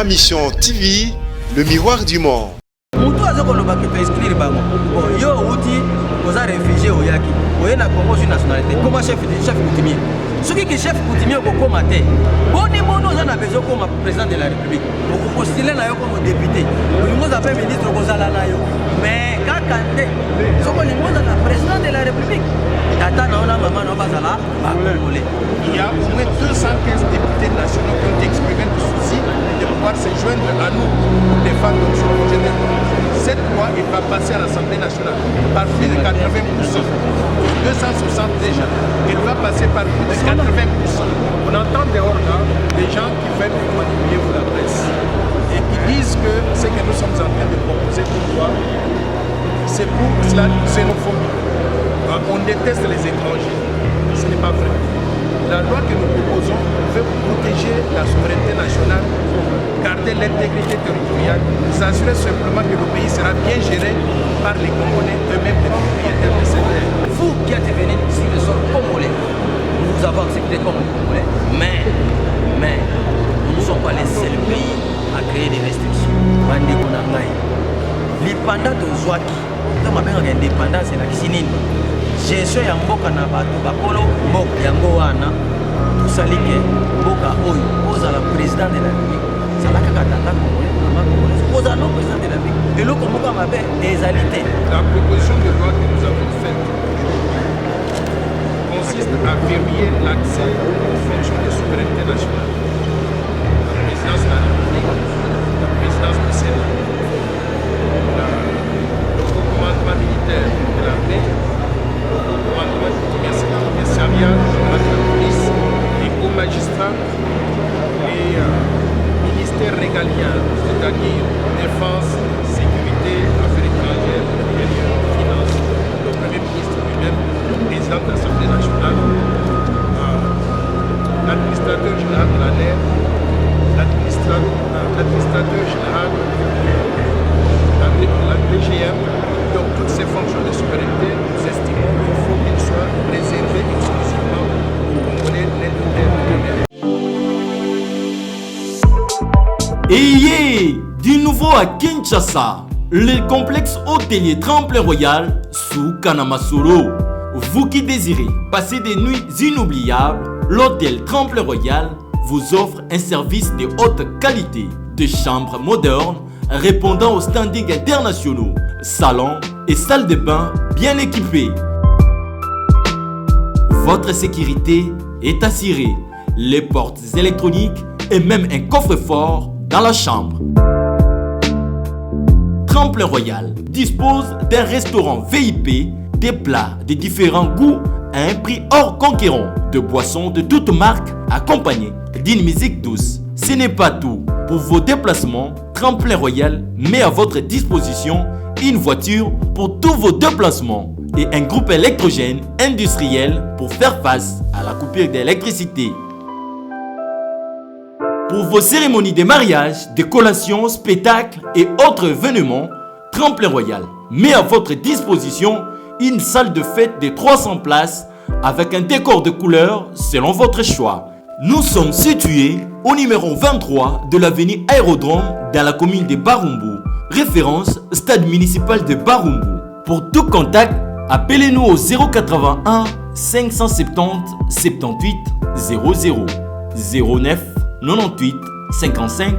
Mission TV, le miroir du monde. Yo outi aux réfugiés au Yaki, au na Congo sur nationalité. Comment chef coutumier? Ce qui est chef coutumier au Comate. Bon on a besoin comme président de la République. Au postuler comme député. Nous avons ministre Kozala Nayo. Mais quand ce qu'on est président de la République. Tata na maman na bazala ba congolais. Il y a au moins 215 députés nationaux qui ont exprimé le souci de pouvoir se joindre à nous pour défendre notre projet. Cette loi va passer à l'Assemblée nationale par plus de 80%. 260 déjà. Elle va passer par plus de 80%. On entend dehors là des gens qui veulent manipuler la presse et qui disent que ce que nous sommes en train de proposer pour loi, c'est pour la xénophobie. On déteste les étrangers. Ce n'est pas vrai. La loi que nous proposons veut protéger la souveraineté nationale, garder l'intégrité territoriale, s'assurer simplement que le pays sera bien géré par les Congolais eux-mêmes, les propriétaires de cette terre. Vous qui êtes venus sur le sol congolais, nous avons accepté comme Congolais, mais nous ne sommes pas les seuls pays à créer des restrictions. L'indépendance de Zouaki, l'indépendance de la Kisinine. Gestion ya mboka na bato bakolo mboka yango wana tosalike mboka oyo ozala président de la République salaka katanga congolais mama congolais ozala président de la République et le mboka mabe ezalité. La proposition de loi que nous avons faite consiste à verrouiller l'accès aux fonctions de souveraineté nationale, la présidence de la République, la présidence du Sénat, le commandement militaire de l'armée, commissariat général de la police et aux magistrats, les ministères régaliens, c'est-à-dire défense, sécurité, affaires étrangères, intérieur, finances, le Premier ministre lui-même, le président de l'Assemblée nationale, l'administrateur général de la NER, l'administrateur général de la DGM. Donc toutes ces fonctions de souveraineté, nous estimons qu'il faut qu'elles soient réservées exclusivement aux Congolais nés. Ayez du nouveau à Kinshasa, le complexe hôtelier Tremplin Royal sous Kanamasolo. Vous qui désirez passer des nuits inoubliables, l'hôtel Tremplin Royal vous offre un service de haute qualité, de chambres modernes répondant aux standings internationaux, salons et salles de bain bien équipées. Votre sécurité est assurée, les portes électroniques et même un coffre-fort dans la chambre. Tremplin Royal dispose d'un restaurant VIP, des plats de différents goûts à un prix hors conquérant, de boissons de toutes marques accompagnées d'une musique douce. Ce n'est pas tout. Pour vos déplacements, Tremplin Royal met à votre disposition une voiture pour tous vos déplacements et un groupe électrogène industriel pour faire face à la coupure d'électricité. Pour vos cérémonies de mariage, de collations, spectacles et autres événements, Tremplin Royal met à votre disposition une salle de fête de 300 places avec un décor de couleurs selon votre choix. Nous sommes situés au numéro 23 de l'avenue Aérodrome dans la commune de Barumbu, référence stade municipal de Barumbu. Pour tout contact, appelez-nous au 081 570 78 00 09 98 55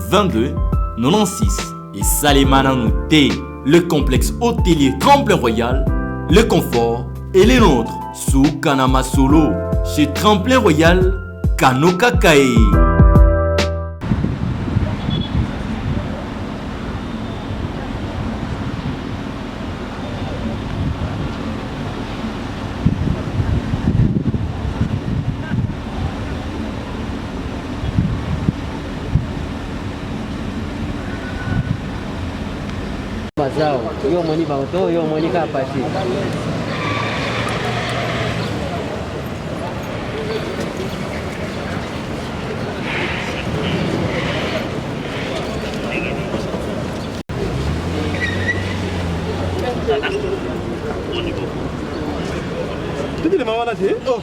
22 96 et Salimana Nouté, le complexe hôtelier Tremplin Royal, le confort et les nôtres sous Kanamasolo chez Tremplin Royal Kanoka Kae. Bazao, yo moni bauto, yo moni ka pasi. Tout le monde là, oh.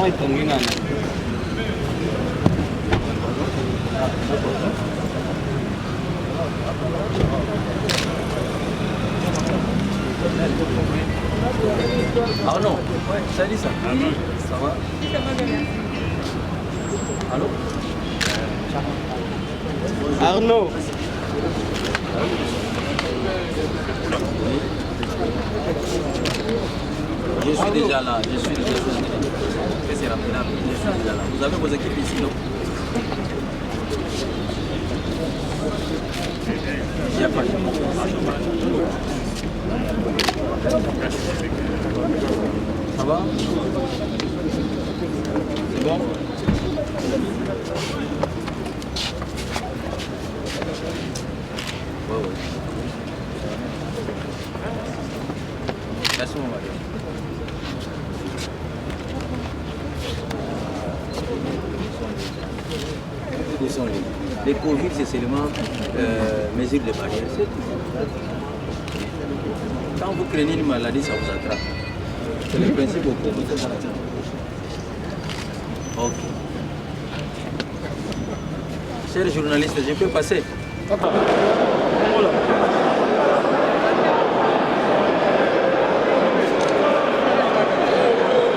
Non, il tombe là. Ah non, ouais, salut ça. Ça va? Allô? Arnaud. Je suis déjà là, je suis déjà là. C'est rapide, je suis déjà là. Vous avez vos équipes ici, non? Il n'y a pas de ça va? C'est bon? Ouais, ouais. Merci mon mari. Où sont les Covid, c'est seulement mesure de barrière, c'est tout. Quand vous craignez une maladie, ça vous attrape. C'est le principe au Covid. Ok. Chers journalistes, je peux passer?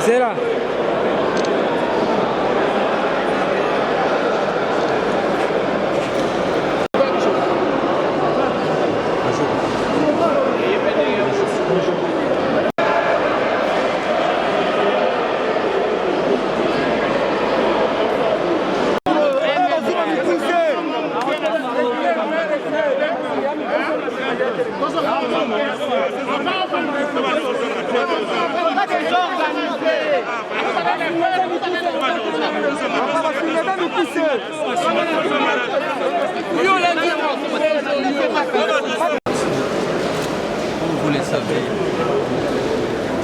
C'est là. Comme vous le savez,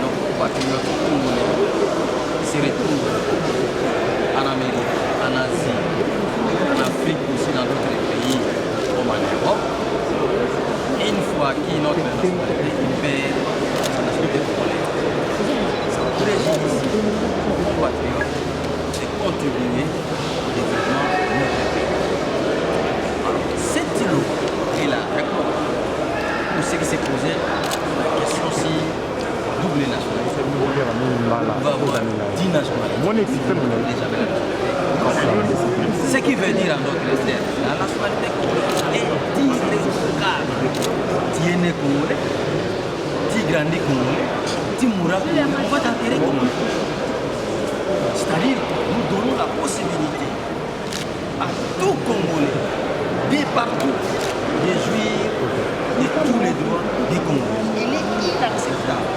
nos compatriotes congolais se retrouvent en Amérique, en Asie, en Afrique aussi, dans d'autres pays comme en Europe. Et une fois qu'il notre nationalité, il perd sa nationalité congolaise. C'est très difficile aux compatriotes de contribuer au développement de notre pays. Alors, cette loi est la réponse pour ce qui s'est posé la question si double nationalité. On va avoir 10 nationalités. Ce qui veut dire en d'autres termes, la nationalité congolaise est irrévocable. Tu es né congolais, tu grandis congolais, tu mourras congolais, on va t'enterrer congolais. C'est-à-dire, nous donnons la possibilité à tout Congolais, de partout, de jouir de tous les droits des Congolais. Il est inacceptable.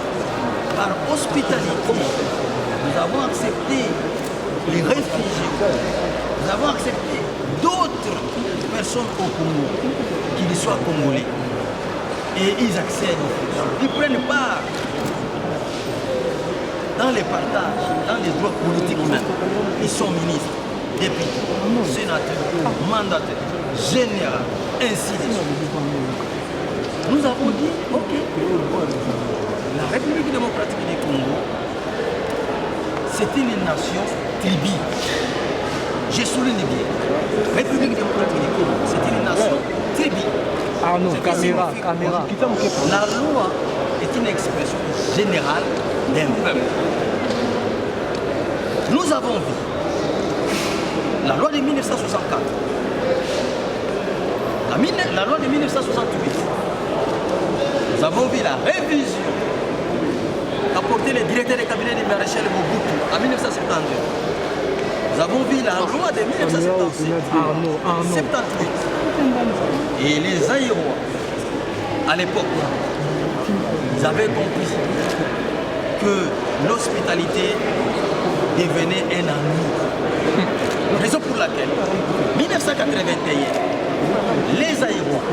Par hospitalité, nous avons accepté les réfugiés, nous avons accepté d'autres personnes au Congo qui soient congolais. Et ils accèdent aux fonctions. Ils prennent part dans les partages, dans les droits politiques même. Ils sont ministres, députés, sénateurs, mandataires, généraux, ainsi de suite. Nous avons dit, ok, la République démocratique du Congo, c'est une nation tribu. Je souligne bien. République démocratique du Congo, c'est une nation tribu. Arnaud, caméra. La loi est une expression générale d'un peuple. Nous avons vu la loi de 1964, la loi de 1968. Nous avons vu la révision apportée le directeur de cabinet du maréchal Mobutu en 1972. Nous avons vu la loi de 1978. Et les Aïrois, à l'époque, ils avaient compris que l'hospitalité devenait un ennui. Raison pour laquelle, en 1981, les Aïrois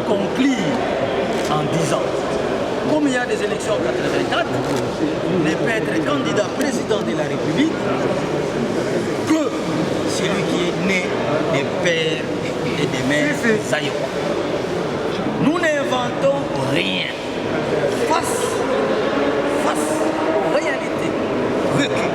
conclurent en disant, comme il y a des élections en 1984, ne peut être candidat président de la République que celui qui est né des pères et des mères Aïrois. Nous n'inventons rien. Face aux réalités vécues,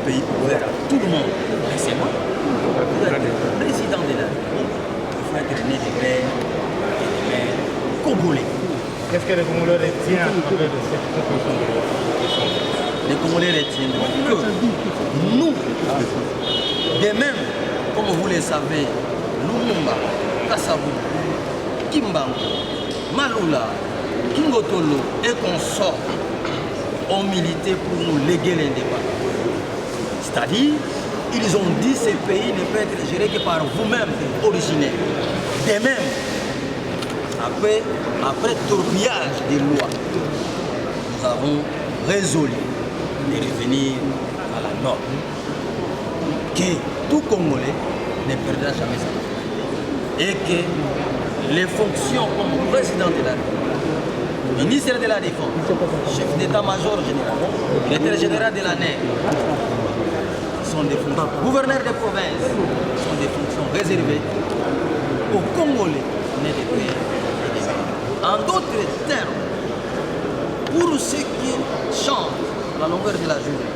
pays ouvert à tout le monde. Mais c'est moi. Vous êtes le président de la République. Il faut être né des pères et des mères congolais. Qu'est-ce que les Congolais retiennent à travers de cette proposition de loi? Les Congolais retiennent que nous, de même, comme vous le savez, Lumumba, Kasavu, Kimbangu, Malula, Kingotolo et consorts ont milité pour nous léguer l'indépendance. C'est-à-dire, ils ont dit que ces pays ne peuvent être gérés que par vous-même, originaires. De même, après tourbillage des lois, nous avons résolu de revenir à la norme. Que tout Congolais ne perdra jamais sa vie. Et que les fonctions comme président de la République, ministre de la Défense, chef d'état-major général, directeur général de la NER, sont des fonctions. Gouverneur de province sont des fonctions réservées aux Congolais nés des pays et des pays. En d'autres termes, pour ceux qui chantent à la longueur de la journée,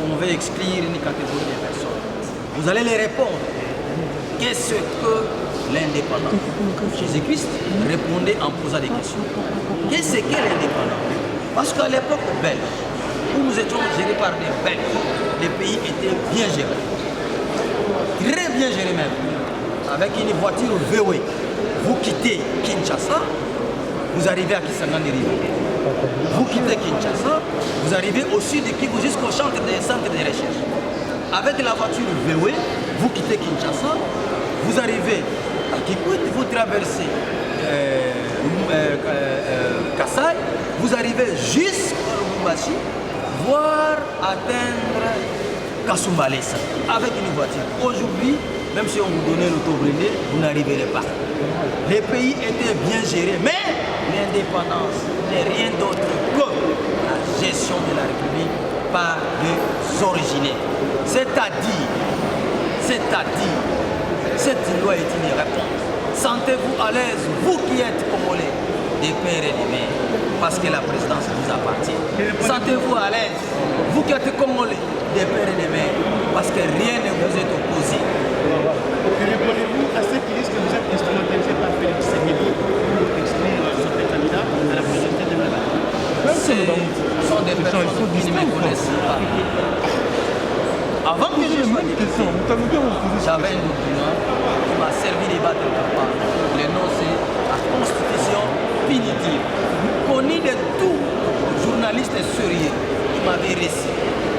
on veut exclure une catégorie de personnes. Vous allez les répondre. Qu'est-ce que l'indépendance? Jésus-Christ répondait en posant des questions. Qu'est-ce qu'est l'indépendance? Parce qu'à l'époque belge, où nous étions gérés par des Belges, les pays étaient bien gérés. Très bien gérés même. Avec une voiture VW. Vous quittez Kinshasa, vous arrivez à Kisangani. Vous quittez Kinshasa, vous arrivez au sud de Kivu jusqu'au centre de recherche. Avec la voiture VW, vous quittez Kinshasa, vous arrivez à Kikwit, vous traversez Kassai, vous arrivez jusqu'à Lubumbashi, voire atteindre Kasumbalesa avec une voiture. Aujourd'hui, même si on vous donnait l'auto-blindé, vous n'arriverez pas. Les pays étaient bien gérés, mais l'indépendance n'est rien d'autre que la gestion de la République par des originaires. C'est-à-dire, cette loi est une réponse. Sentez-vous à l'aise, vous qui êtes Congolais, des pères et des mères, parce que la présidence vous appartient. Sentez-vous à l'aise, vous qui êtes Congolais, des pères et des mères, parce que rien ne vous est opposé. Répondez-vous à ceux qui disent que vous êtes instrumentalisé par Félix Tshisekedi pour exclure certains candidats à la présidentielle de la République? Ce sont des personnes qui ne me connaissent pas. Avant que je sois député, j'avais un document qui m'a servi de battre le campagne. Le nom c'est la Constitution punitive, connue de tout journaliste sérieux qui m'avait réussi.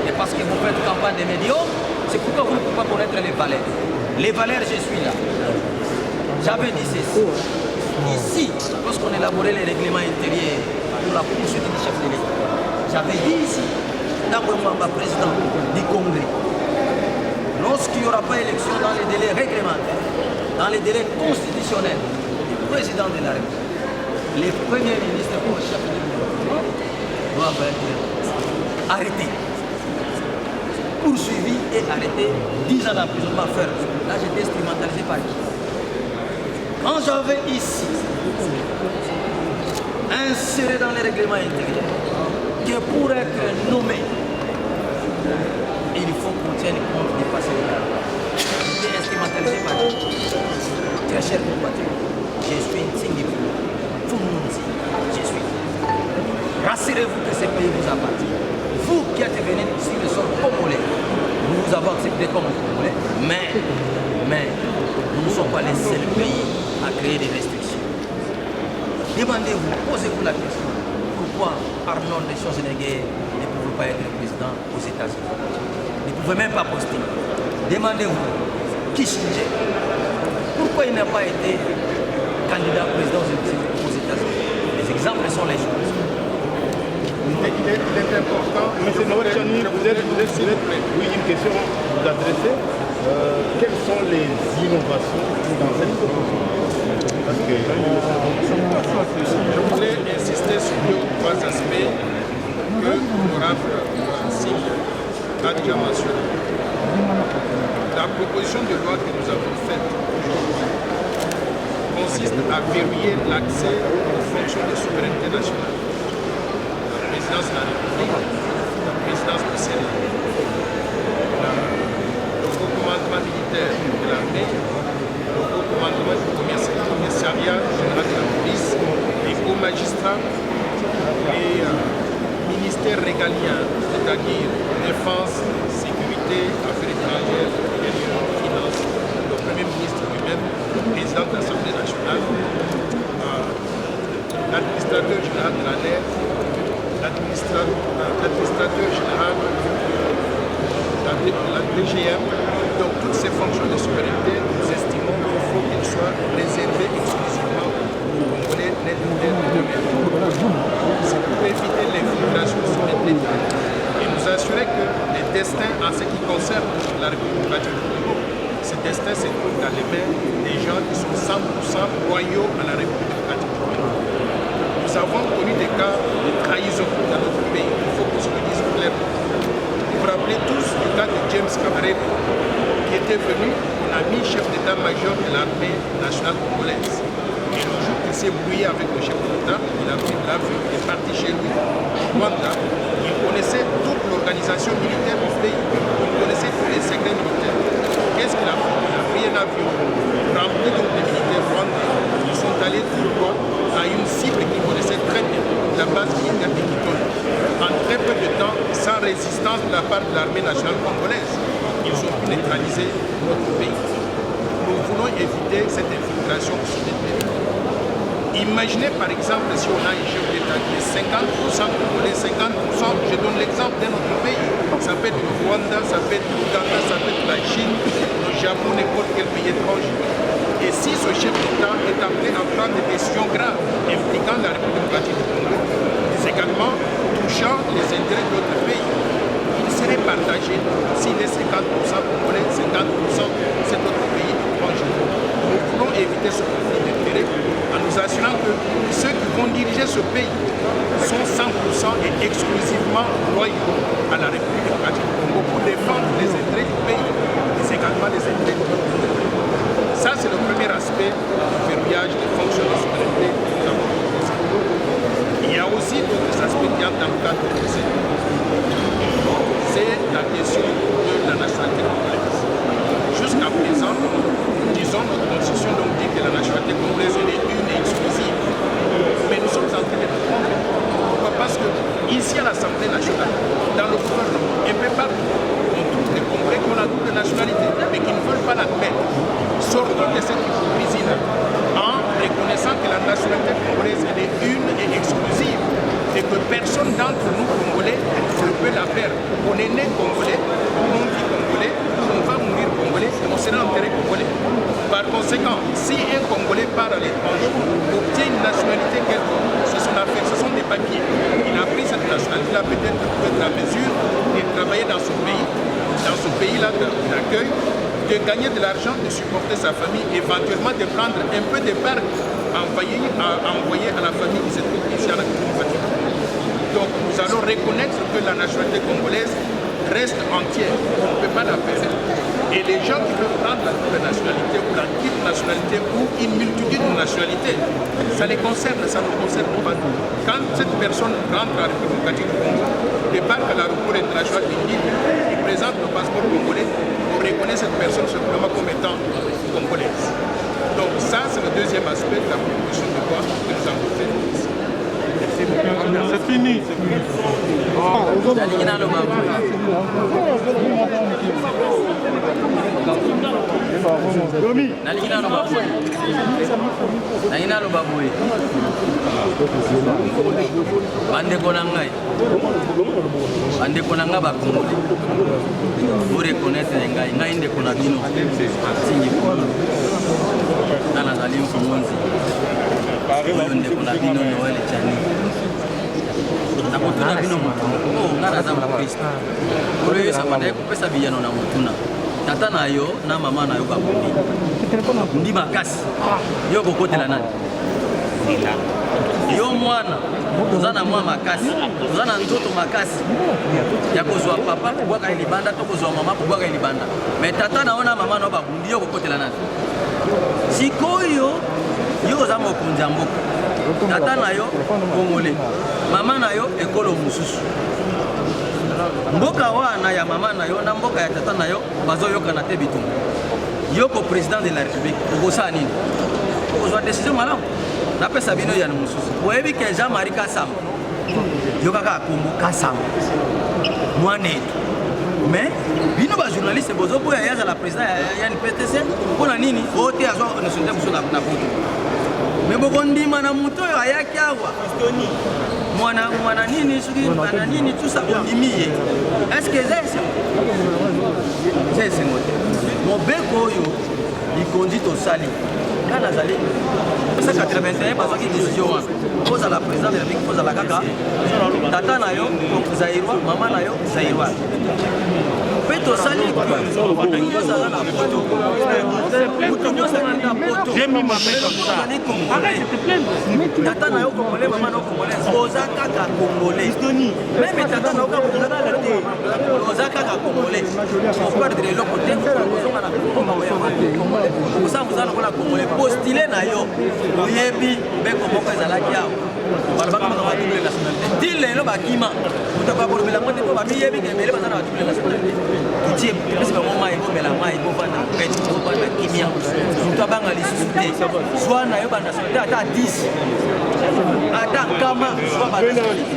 Et parce que vous faites campagne des médias, c'est pourquoi vous ne pouvez pas connaître les valeurs. Les valeurs, je suis là. J'avais dit ceci. Ici, lorsqu'on élaborait les règlements intérieurs pour la poursuite du chef de l'État, j'avais dit ici, dans le membre président du Congrès, lorsqu'il n'y aura pas élection dans les délais réglementaires, dans les délais constitutionnels du président de la République, les premiers ministres pour le chef du gouvernement doivent être arrêtés, poursuivis et arrêtés, 10 ans d'emprisonnement ferme. Là, j'étais instrumentalisé par qui? Quand j'avais ici inséré dans les règlements intérieurs que pour être nommé, il faut qu'on tienne compte du passé de la loi. J'étais instrumentalisé par qui? Très cher compatriote, je suis Tsingipou. Tout le monde dit, je suis. Rassurez-vous que ce pays vous appartient. Vous qui êtes venus sur le sol congolais, nous vous avons accepté comme Congolais, mais nous ne sommes pas les seuls pays à créer des restrictions. Demandez-vous, posez-vous la question, pourquoi Arnold Schwarzenegger ne pouvait pas être président aux États-Unis? Il ne pouvait même pas poster. Demandez-vous, Kissinger, pourquoi il n'a pas été candidat président aux États-Unis? Les exemples sont les choses. Il est important, M. Noël Chani, vous êtes, oui, une question à vous adresser. Quelles sont les innovations dans cette proposition? Parce que je voudrais insister sur 2 ou 3 aspects que l'honorable Francis a déjà mentionné. La proposition de loi que nous avons faite consiste à verrouiller l'accès aux fonctions de souveraineté nationale. La présidence de la République, la présidence du Sénat. défense, sécurité, affaires étrangères, intérieur, finances, le Premier ministre lui-même, le président de l'Assemblée nationale, l'administrateur général de l'ANER, l'administrateur général de la DGM. Donc toutes ces fonctions de souveraineté, nous estimons qu'il faut qu'elles soient réservées exclusivement aux Congolais nés de terre et de mer. C'est pour éviter l'infiltration sur les États et nous assurer que les destins en ce qui concerne la République démocratique du Congo, ces destins se trouvent dans les mains des gens qui sont 100% loyaux à la République démocratique du Congo. Nous avons connu des cas de trahison dans notre pays, il faut qu'on se le dise clairement. Vous vous rappelez tous du cas de James Kabarebe, qui était venu, on a mis chef d'état-major de l'armée nationale congolaise. Et le jour qu'il s'est brouillé avec le chef d'État, il a pris l'avion, il est parti chez lui, au Rwanda. Il connaissait toute l'organisation militaire du pays, il connaissait tous les secrets militaires. Qu'est-ce qu'il a fait? Il a pris un avion rempli de militaires rwandais. Ils sont allés tout droit à une cible qu'ils connaissaient très bien, la base militaire de Kitona. En très peu de temps, sans résistance de la part de l'armée nationale congolaise, ils ont pu neutraliser notre pays. Nous voulons éviter cette infiltration sur les pays. Imaginez par exemple si on a un chef d'État qui est 50% congolais, 50%, je donne l'exemple d'un autre pays. Ça peut être le Rwanda, ça peut être l'Ouganda, ça peut être la Chine, le Japon, n'importe quel pays étranger. Et si ce chef d'État est appelé à prendre des décisions graves impliquant la République démocratique du Congo, mais également touchant les intérêts d'autres pays, il serait partagé s'il est 50% congolais, 50% cet autre pays étranger. Nous voulons éviter ce conflit d'intérêts en nous assurant que ceux qui vont diriger ce pays sont 100% et exclusivement loyaux à la République démocratique du Congo pour défendre les intérêts du pays, mais également les intérêts du peuple. Ça, c'est le premier aspect du verrouillage des fonctions de souveraineté que nous avons proposé. Il y a aussi d'autres aspects qui entrent dans le cadre de ces. C'est la question de la nationalité congolaise. Jusqu'à présent, disons, notre constitution donc dit que la nationalité congolaise elle est une et exclusive. Mais nous sommes en train de le prendre. Pourquoi? Parce que ici à l'Assemblée nationale, dans le gouvernement, et peu partout, on trouve des Congolais qui ont la double nationalité, mais qui ne veulent pas l'admettre. Sortons de cette hypocrisie-là en reconnaissant que la nationalité congolaise elle est une et exclusive et que personne d'entre nous Congolais ne peut la perdre. On est né Congolais, on vit Congolais, on va mourir Congolais, on sera enterré Congolais. Par conséquent, si un Congolais part à l'étranger, obtient une nationalité quelconque, c'est son affaire, ce sont des papiers. Il a pris cette nationalité, il a peut-être la mesure de travailler dans ce pays-là d'accueil, de gagner de l'argent, de supporter sa famille, éventuellement de prendre un peu d'épargne à envoyer à la famille qui se trouve ici à la République. Donc nous allons reconnaître que la nationalité congolaise reste entière, on ne peut pas la perdre. Et les gens qui veulent prendre la double nationalité ou la triple nationalité ou une multitude de nationalités, ça les concerne, ça ne nous concerne pas. Quand cette personne rentre à la République du Congo, débarque à l'aéroport international de Lille, il présente le passeport congolais, on reconnaît cette personne simplement comme étant congolaise. Donc ça, c'est le deuxième aspect de la proposition de loi que nous avons fait ici. C'est fini. bandeko na nga bakongole vous reconnaître ngai ndeko na bino singi nga nazali mfongonzi oyo ndeko na bino Noel Chani nakotuna bino motu nga naza mokristo oyo yosa bandaki kopesa biyano na motuna tata na yo na mama na yo bakundi makasi yo kokotela nani yo mwana toza na mwa makasi toza na nzoto makasi ya kozwa papa kobwaka libanda to kozwa mama kobwaka libanda me tata na yo na mama na yo bakundi yo kokotela nani sikoyo yo oza mokonzi ya mboka tata na yo Congolais mama na yo ekolo mosusu mboka wana ya mama na yo na mboka ya tata na yo bazoyokana te bitumba yoko président de la république okosala nini okozwa décision malamu napesa bino ya mosusu boyebi ke Jean-Marie Kasamba yo kaka akombo Kasamba mwana etu mais bino ba journaliste bozo boya ya la président ya ni PTC pona nini ote azwa nationalité muso na poto mais bokondima na muto yo ayaki awa mwana nini suki na nini tout ça ondimiye est-ce que c'est mobeko oyo ikondi tosali kana zali 81 bazaki décision pose à la présidente de la République pose à la kaka tata na yo zairwa mama na yo zairwa pe tosali mutunyo sala na poto mutunyo sala na poto j'aime m'appeler comme ça tata na yo congolais mama na yo congolais oza kaka congolais même tata na yo oza kaka congolais on parle de l'autre côté ozonga na congolais oza muzala kola congolais postulé na yo oyebi beko moko ezalaki awo balobaka makambo ya double nationalité ti lelo bakima moto akolobela ngo te mpo bamiyebi kemele baza na double nationalité tutie pesi bango mai bomela mai bovanda pete bovanda kimia moto abanga lisusu te zwa na yo banationalité ata 10 ata nkama zwa banationalité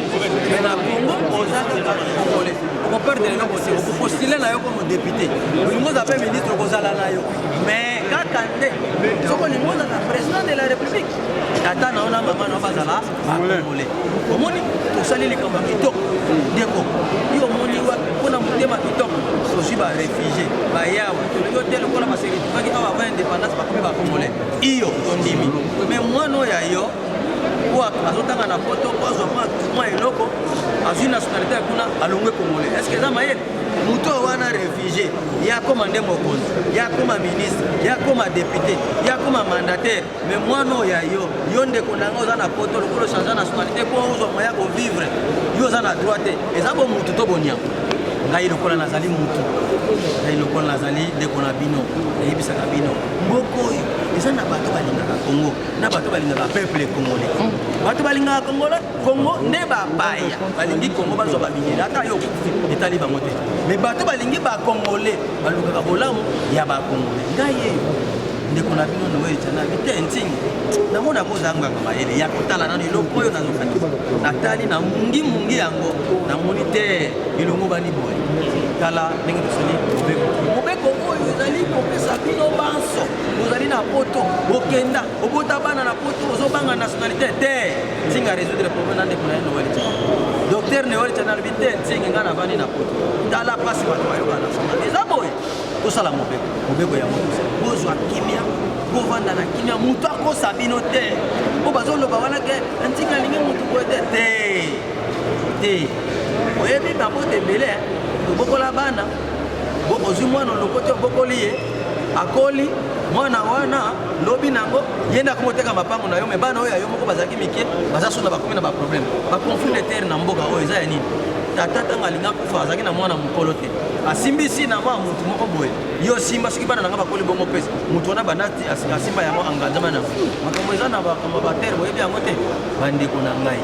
mais na Congo oza kaka congolais okoperdre eloko te okopostule na yo comme député olingi oza ministre okozala na yo mais kaka nde soko olingi ozala président de la république tata na ona mama na bazala bakongolais omoni tosali likambo ya kitoko ndeko yo omoni mpona motema kitoko tozwi baréfugie bayawa tolingi ote lokola basekritifaki awa ava indépendance bakomi bakongolais iyo tondimi mais mwana oyo yo azotanga na poto po azwa mwa eloko azwi nationalité ya kuna alongwe congolais est ce que eza mayele moto wana réfugié yakoma nde mokonzi yakoma ministre yakoma député yakoma mandataire mais mwana oyo ya yo ndeko nanga oza na poto lokolo change nationalité po ozwa moya kovivre yo oza na droit te eza bo mutu to boniango ngai lokola nazali mutu ngai lokola nazali ndeko na bino nayebisaka bino mboka oyo eza na bato balingaka Congo na bato balingaka peuple congolais bato balingaka Congo nde bapaya balingi Congo bazwa babineli ata yo etali bango te mais bato balingi bacongolais balukaka bolamu ya bacongolais ngai eyo ndeko na bino nowe etana bite ntingi namona kozangaka mayele ya kotala nano eloko oyo nazokanisa natali na mungi yango namoni te elongo bani boye tala ndenge tosali mobeko oyo ezali kopesa bino banso ozali na poto okenda obota bana na poto ozobanga nationalité te ntinga résoudre problème na ndeko na ye nowe etana docteur nowe etana lobi te ntingi nga na bani na poto tala pasi bato bayoka na fama eza boye tosala mobeko ya moto bozwa kimia bovanda na kimia mutu akosa bino te po bazoloba wana ke ntinga alingi mutu boye te oyebi babote ebele tobokola bana ozwi mwana lokote obokoli ye akoli mwana wana lobi nango yenda komoteka mapango na yo me bana oyo ya yo moko bazalaki mike bazasona bakomi na baproblème baconflit de terre na mboka oyo eza ya nini tata ntango alinga kufa azalaki na mwana mokolo te asimbisi na mwa mutu moko boye yo simba soki bana nanga bakoli bongo pesa mutu wana banati asimba yango anganzama na makambo eza na bakambo batere boyebi yango te bandeko na ngai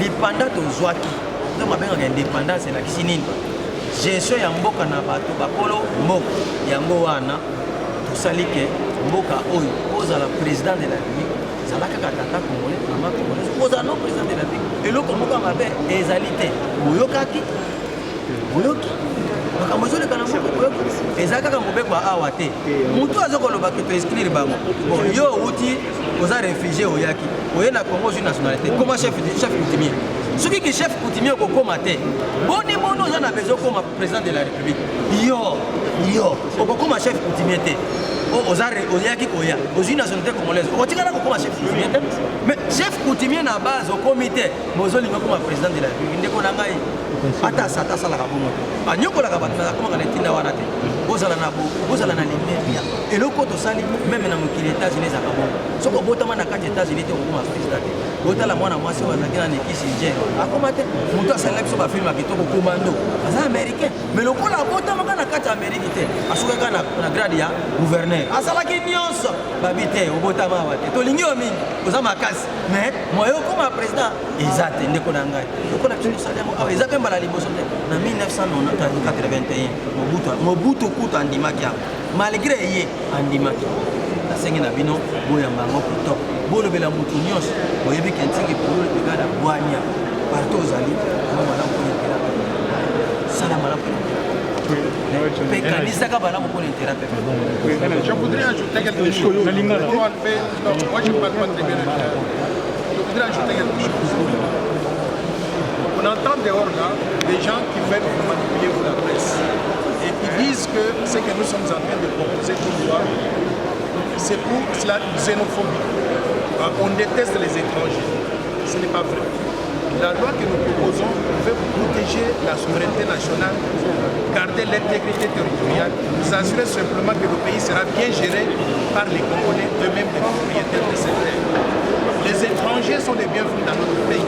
lipanda tozwaki ntango babengaka indépendance elakisi nini gestion ya mboka na bato bakolo mboka yango wana tosali ke mboka oyo ozala président de la république ezalaka kaka tata congolais mama congolais ozala no président de la république eloko moko mabe ezali te boyoki makambo ezoleka na moko boyoki eza kaka mobeko awa te motu aza koloba ke toinscrire bango yo outi oza réfugié oyaki oye na Congo ozwi nationalité koma chef coutumier soki ki chef coutumier okokoma te boni mono oza na besoin okoma président de la république yo okokoma chef coutumier te oyaki koya ozwi nationalité congolaise okotikala kokoma chef coutumier te mais chef coutumier na base okomi te mozolinga okoma président de la république ndeko na ngai ata asalaka bongo te anyokolaka bato akomaka na etinda wana te bozala na limeria eloko tosali meme na mokili états-unis ezaka bongo soki obotama na kati états-unis te okoma président te otala mwana mwasi oyo azalaki na nekisi je akoma te moto asalela biso bafilme ya kitoko komando aza américain mais lokola abotamaka na kati ya amérike te asukaka na grade ya gouverneur asalaki nyonso babi te obotama awa te tolingi yo mingi oza makasi mais moyo okoma président eza te ndeko na ngai lokola biso tosali yango awa eza mpe mbala liboso te na 1981 mobutu kutu andimaki yango malgré ye andimaki nasengi na bino boyamba yango kitoko bolobela mutu nyonso boyebi ke ntingi pololo ekada bwania partout ozali malamu koyekela sala malamu koyekela Je voudrais ajouter quelque chose. Moi, je ne parle pas très bien le terrain. Je voudrais ajouter quelque chose. On entend dehors là des gens qui veulent manipuler la presse et qui disent que ce que nous sommes en train de proposer pour loi, c'est pour la xénophobie. On déteste les étrangers. Ce n'est pas vrai. La loi que nous proposons veut protéger la souveraineté nationale, garder l'intégrité territoriale, nous assurer simplement que le pays sera bien géré par les Congolais eux-mêmes, les propriétaires de ces terres. Les étrangers sont les bienvenus dans notre pays.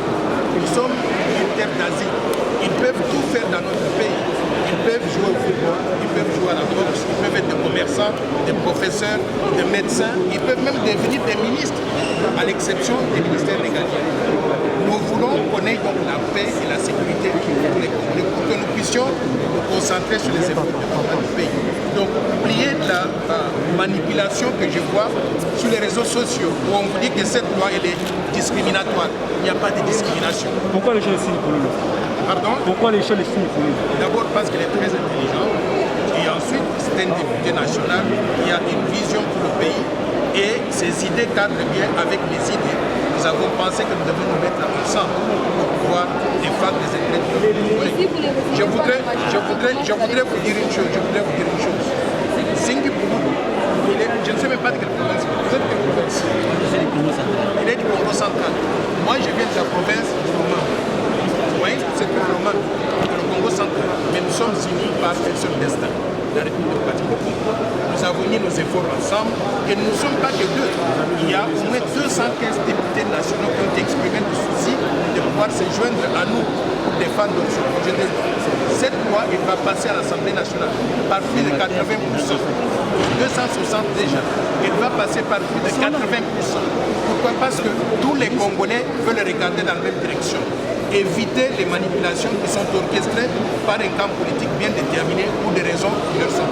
Nous sommes une terre d'Asie. Ils peuvent tout faire dans notre pays. Ils peuvent jouer au football, ils peuvent jouer à la boxe, ils peuvent être des commerçants, des professeurs, des médecins, ils peuvent même devenir des ministres, à l'exception des ministères régaliens. Nous voulons connaître donc la paix et la sécurité pour les Congolais, pour que nous puissions nous concentrer sur les efforts de développement du pays. Donc, oubliez la manipulation que je vois sur les réseaux sociaux, où on vous dit que cette loi elle est discriminatoire. Il n'y a pas de discrimination. Pourquoi les gens le signent pour lui? Pardon? Pourquoi les gens le signent pour lui? D'abord parce qu'il est très intelligent, et ensuite c'est un député national qui a une vision pour le pays, et ses idées cadrent bien avec mes idées. Nous avons pensé que nous devons nous mettre ensemble pour pouvoir défendre les intérêts du pays. Je voudrais vous dire une chose. Singhi Pouloulou, je ne sais même pas de quelle province. Vous êtes de quelle province? Il est du Congo central. Moi, je viens de la province du Roman. Vous voyez, c'est le Roman, le Congo central. Mais nous sommes unis par un seul destin, la République démocratique du Congo. Nous avons mis nos efforts ensemble et nous ne sommes pas que deux. Il y a au moins 215 députés nationaux qui ont exprimé le souci de pouvoir se joindre à nous pour défendre notre projet de loi. Cette loi, elle va passer à l'Assemblée nationale par plus de 80%. 260 déjà. Elle va passer par plus de 80%. Pourquoi? Parce que tous les Congolais veulent regarder dans la même direction. Éviter les manipulations qui sont orchestrées par un camp politique bien déterminé pour des raisons qui leur sont.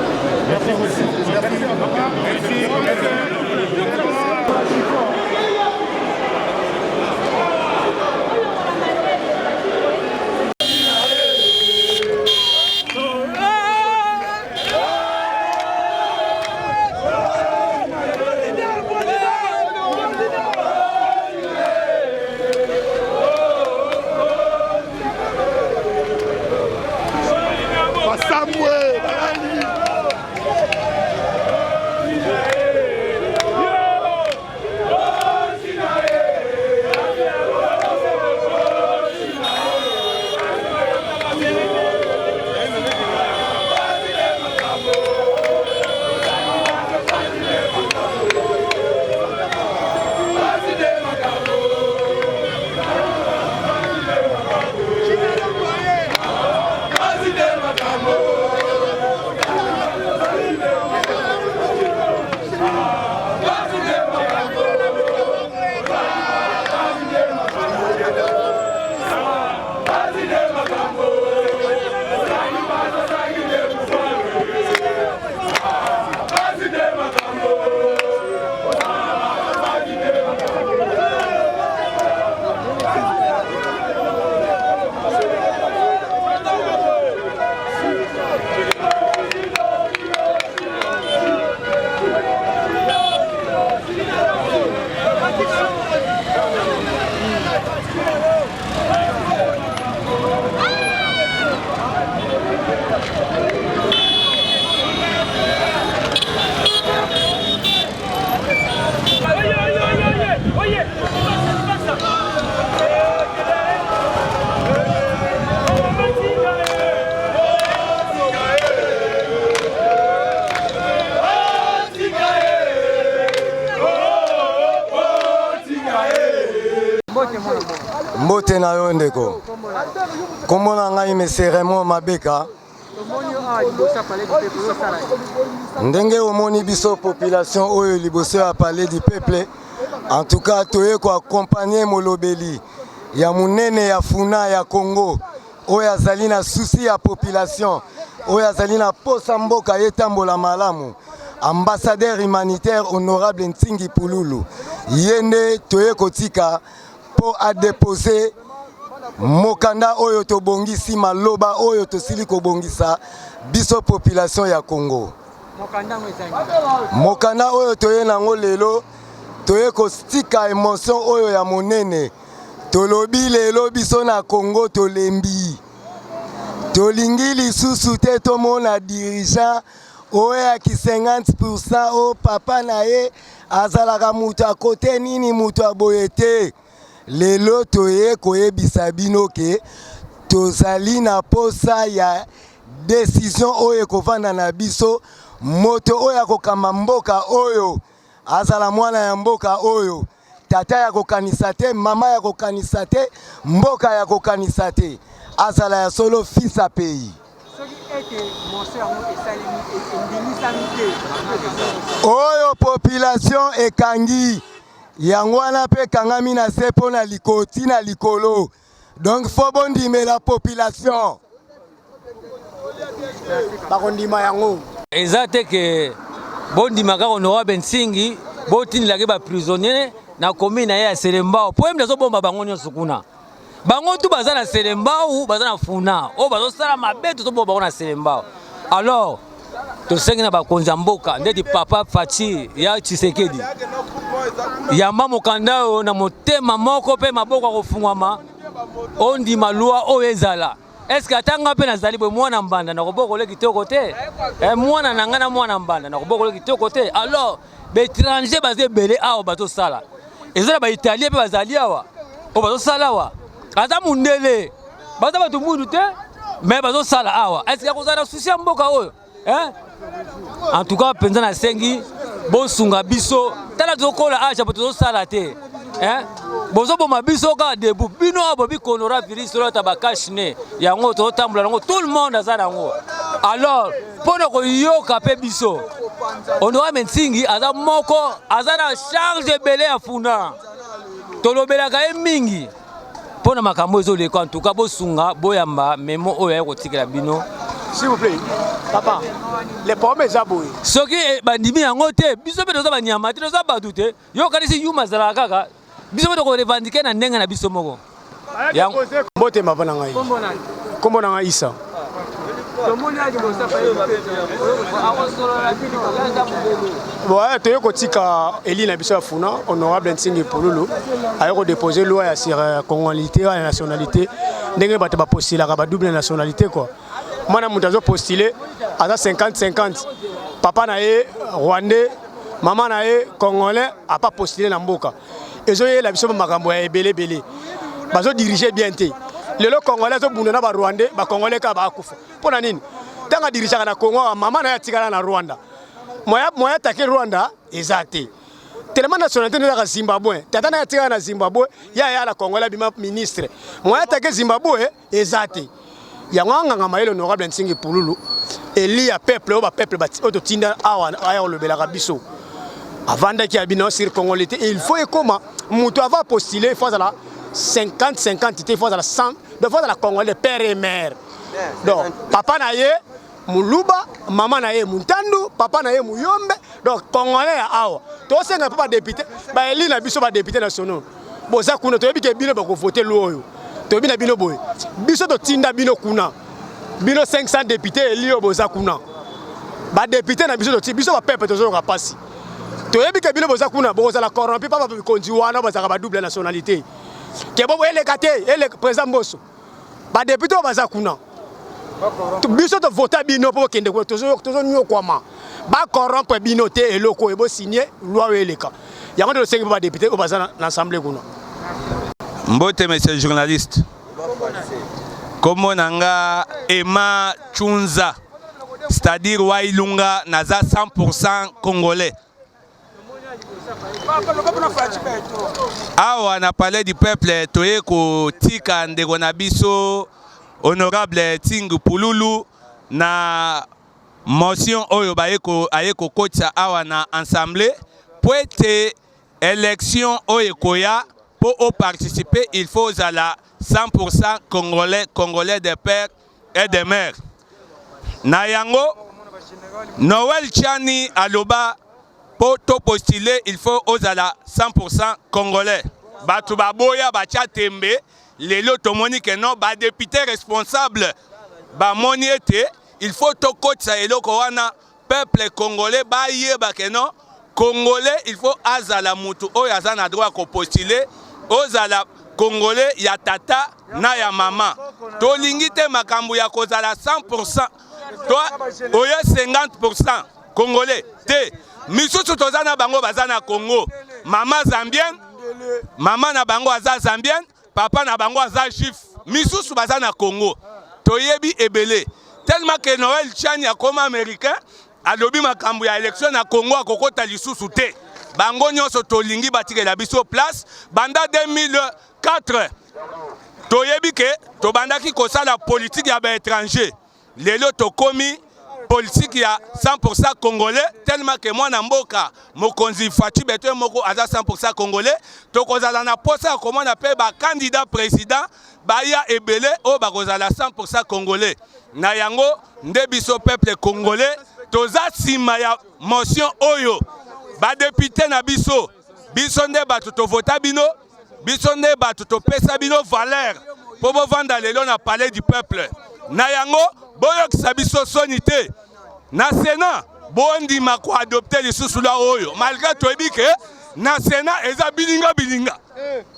Mbote na yo ndeko. Kombo na ngai Monsieur Raymond Mabeka. Ndenge omoni biso population oyo liboso ya palais du peuple. En tout cas toye ko accompagner molobeli ya munene ya funa ya Congo. Oyo azali na souci ya population. Oyo azali na posa mboka yetambola malamu. Ambassadeur humanitaire honorable Ntingi Pouloulou. Yende toye kotika pour a déposer mokanda oyo tobongisi maloba oyo tosili kobongisa biso population ya Congo. Mokanda oyo toye nango lelo toye kostika emotion oyo ya monene. Tolobi lelo biso na Congo tolembi. Tolingi lisusu te tomona dirigeant oya ki 50% o papa na ye azalaka mutu a kote nini mutu aboye te. Lelo toye koyebisa bino ke tozali na posa ya décision oyo kovanda na biso moto oyo kokamba mboka oyo azala mwana ya mboka oyo tata ya kokanisa te mama ya kokanisa te mboka ya kokanisa te azala ya solo fils a pays. Oyo population ekangi yango wana pe kangami na sepo na likoti na likolo. Donc faut bondime la population. Bakondima yango. Ezate ke bondima ka honorable Nsingi botini lage ba prisonnier na commune na ya Selembao. Po mdazo bomba bango nyonso kuna. Bango tu baza na Selembao, baza na Funa. O bazo sala mabeto to bomba na Selembao. Alors to sengi na bakonza mboka ndeti papa Fachi ya Tshisekedi. Ya mamo kandao na motema moko pe maboko kofungwama. Ondi malua o ezala. Est-ce que atanga pe nazali bo mwana mbanda na koboko le kitoko te? Mwana nanga na mwana mbanda na koboko le kitoko te. Alors, l'étranger basé belé awa bato sala. Ezala ba italien pe bazali awa. O bato sala wa. Ata mundele. Baza bato mundu te, mais bato sala awa. Est-ce que kozala souci mboka oyo? En tout cas, penza na sengi bon sunga biso. Tala tokola acha bato sala te. Bozo boma biso ka debu bino abobi konora virus to tabakashne yango to tambula nango tout le monde azala ngo. Alors pono ko yoka pe biso honorable Nsingi aza moko azana charge belé ya Funa tolobela ka mingi pona makambo ezo le en tout cas bosunga boyamba memo oyo ya kotikela bino. S'il vous plaît, papa, les pommes zaboué. Ce qui est bandimi yango te biso pe toza banyama te toza badute yo kanisi yuma zala kaka biso ko revendiquer na ndenga na biso moko ya mbote mabana ngai kombo na ngai Isa ouais toyo kotika eli na biso ya Funa honorable Nsingi Pululu ayo déposer loi ya sur congolité ya nationalité ndenge bato ba postuler ka ba double nationalité quoi mwana mutu azo postuler aza 50-50 papa na ye rwandais maman na ye congolais a pas postulé na mboka ezo ye la biso makambo ya ebele bazo diriger bien te lelo congolais zo bunda na ba rwandais ba congolais ka ba kufa pona nini tanga diriger na Congo mama na ya tikala na Rwanda moya take Rwanda ezate tellement nationalité na Zimbabwe tata na ya tikala na Zimbabwe ya la congolais bima ministre moya take Zimbabwe ezate ya nganga maelo honorable Nsingi Pululu eli ya peuple o ba peuple ba to tinda awa aya olobela ka biso avant qu'il y ait une circongolité, il faut que Moutou va postuler, il faut la 50-50, il faut la 100, il faut la Congolais père et mère. Donc, papa naye, Moulouba, maman naye, Moutandu, papa naye, Mouyombe, donc Congolais à Awa. Toi, c'est un papa député, bah, il a biso député national. Bon, ça, kuna, tu as vu que bino va voter l'eau. Tu as vu que bino boy. Biso to tinda bino kuna. Bino 500 députés, il y a boza kuna. Bah, député na biso to biso va peuple to zo passer. Tu as vu que bino boza kuna, boza la corrompu, papa va conduire na boza ba double nationalité. Que bon ele kate, ele président Bosso. Bah, député boza kuna. Biso to voter bino pour kende ko to zo nyo kwama. Ba corrompre bino te eloko e bo signer loi eleka. Yango de 5 ba député au bazana l'assemblée kuna. Mbote monsieur journaliste. Comme nanga Emma Chunza, c'est-à-dire Wailunga naza 100% congolais. Awa na parlé du peuple toye ko tika ndeko na biso honorable Nsingi Pululu na motion oyo bayeko ayeko kocha awa na assemblée pour être élection oyo koya pour participer il faut à la 100% congolais de père et de mère. Na yango Noël Chani aloba pour to postuler il faut aux à la 100% congolais. Batu baboya bacha tembe lelo tomoni que non ba député responsable ba moni ete il faut tokotisa eloko wana peuple congolais ba yeba que non congolais il faut azala mutu oyo aza na droit ko postuler ozala congolais ya tata na ya mama tolingi te makambo ya kozala 100% toi oyo 50% congolais te misusu toza na bango baza na Congo mama zambienne mama na bango aza zambienne papa na bango aza juif misusu baza na Congo toyebi ebele tellement que Noël Chani a comme américain alobi makambo ya élection na Congo akokota lisusu te bango nyonso tolingi batikela biso place banda 2004 toyebi ke tobandaki kosala politique ya ba étranger lelo tokomi politique ya 100% congolais tellement que moi na mboka mokonzi Fachi Beto moko aza 100% congolais tokozala na posa comment on appelle ba candidat président baya ebele o bakozala 100% congolais na yango nde biso peuple congolais toza sima ya motion oyo ba député na biso nde bato to vota bino biso nde bato to pesa bino valeur po bo vanda lelo na palais du peuple na yango boyokisa biso sonité na Sénat bondima ko adopter lisusu la oyo malgré toyebi ke na Sénat eza bilinga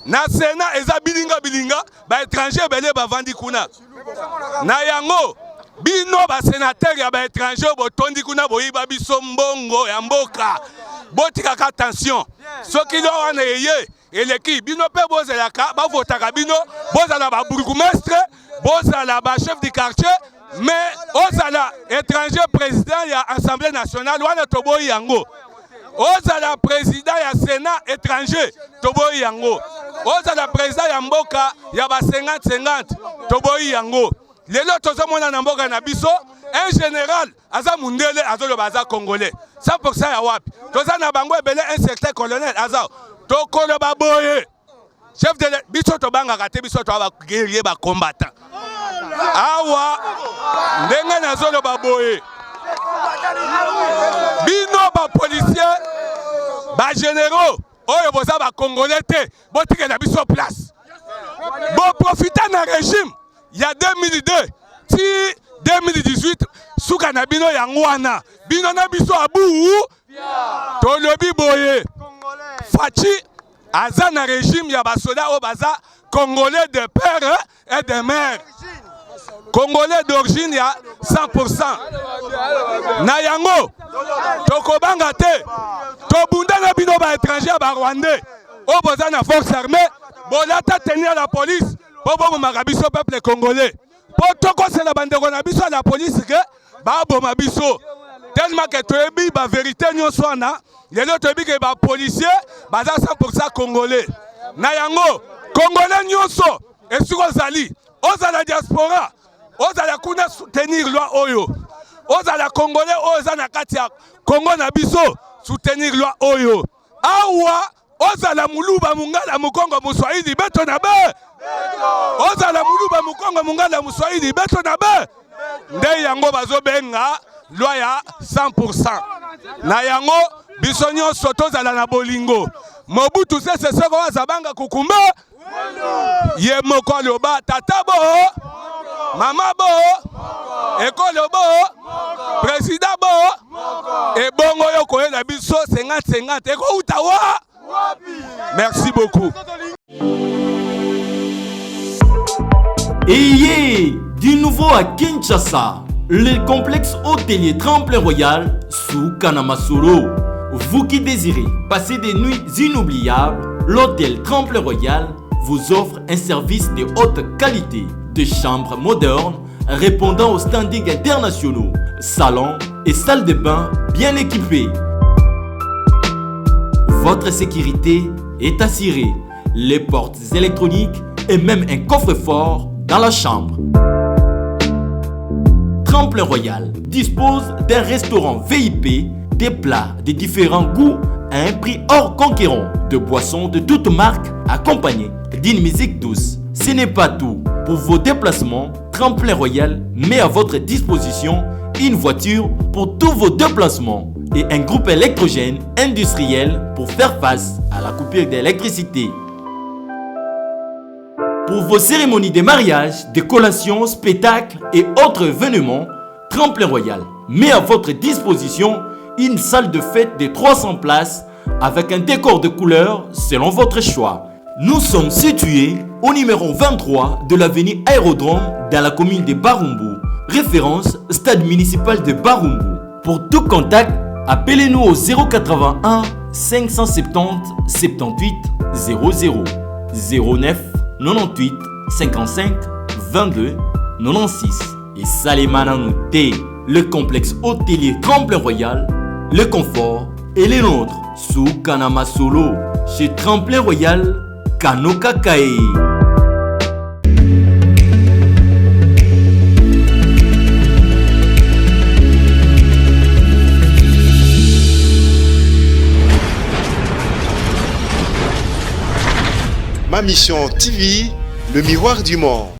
na Sénat eza bilinga ba étranger belé ba vandi kuna na yango bino ba sénateur ya ba étranger botondi kuna boyiba biso mbongo ya mboka botikaka attention soki lo wana eye eleki bino pe bozelaka ba votaka bino bozala ba bourgmestre bozala ba chef du quartier mais ozala étranger président ya Assemblée nationale wana toboyi yango ozala président ya Sénat étranger toboyi yango ozala président ya mboka ya ba 50-50 toboyi yango lelo tozomona na mboka na biso un général aza mundele azoloba aza congolais 100% ya wapi toza na bango ebele un certain colonel aza tokoloba boye chef de biso tobangaka te biso toba guerrier ba combattant awa ndenge nazoloba boye bino ba policier ba généraux oyo boza ba congolais te botikela biso place bo profiter na régime ya 2002 ti 2018 suka na bino yango wana bino na biso abu tolobi boye Fachi aza na régime ya basoda o baza congolais de père et de mère congolais d'origine ya 100% na yango tokobanga te tobunda na bino ba étranger ba rwandais o boza na force armée bolata tenir la police bobo makabiso peuple congolais po tokosela bandeko na biso la police ke ba boma biso tellement que toyebi ba vérité nyonso wana lelo toyebi ke ba policier baza 100% congolais na yango congolais nyonso esiko zali ozala diaspora ozala kuna soutenir loi oyo ozala congolais oza na kati ya Congo na biso soutenir loi oyo awa ozala muluba mungala mukongo muswahili beto na be ozala muluba mukongo mungala muswahili beto na be nde yango bazobenga loi ya 100% na yango biso nyonso tozala na bolingo Mobutu Sese Seko wazabanga kukumba ye moko aloba tata bo mama bo ekolo bo président bo ebongo yo koyela biso 50-50 eko utawa. Merci beaucoup. Et du nouveau à Kinshasa, le complexe hôtelier Tremplin Royal sous Kanamasoro. Vous qui désirez passer des nuits inoubliables, l'hôtel Tremplin Royal vous offre un service de haute qualité, de chambres modernes répondant aux standings internationaux, salons et salles de bain bien équipés. Votre sécurité est assurée, les portes électroniques et même un coffre-fort dans la chambre. Tremplin Royal dispose d'un restaurant VIP, des plats de différents goûts à un prix hors conquérant, de boissons de toutes marques accompagnées d'une musique douce. Ce n'est pas tout. Pour vos déplacements, Tremplin Royal met à votre disposition une voiture pour tous vos déplacements et un groupe électrogène industriel pour faire face à la coupure d'électricité. Pour vos cérémonies de mariage, de collations, spectacles et autres événements, Tremplin Royal met à votre disposition une salle de fête de 300 places avec un décor de couleurs selon votre choix. Nous sommes situés au numéro 23 de l'avenue Aérodrome dans la commune de Barumbu. Référence Stade municipal de Barumbu. Pour tout contact, appelez-nous au 081 570 78 00 09 98 55 22 96 et Salimana Mouté, le complexe hôtelier Tremplin Royal, le confort et les nôtres sous Kanama Solo chez Tremplin Royal Kanoka Kae. Ma mission TV, le miroir du monde.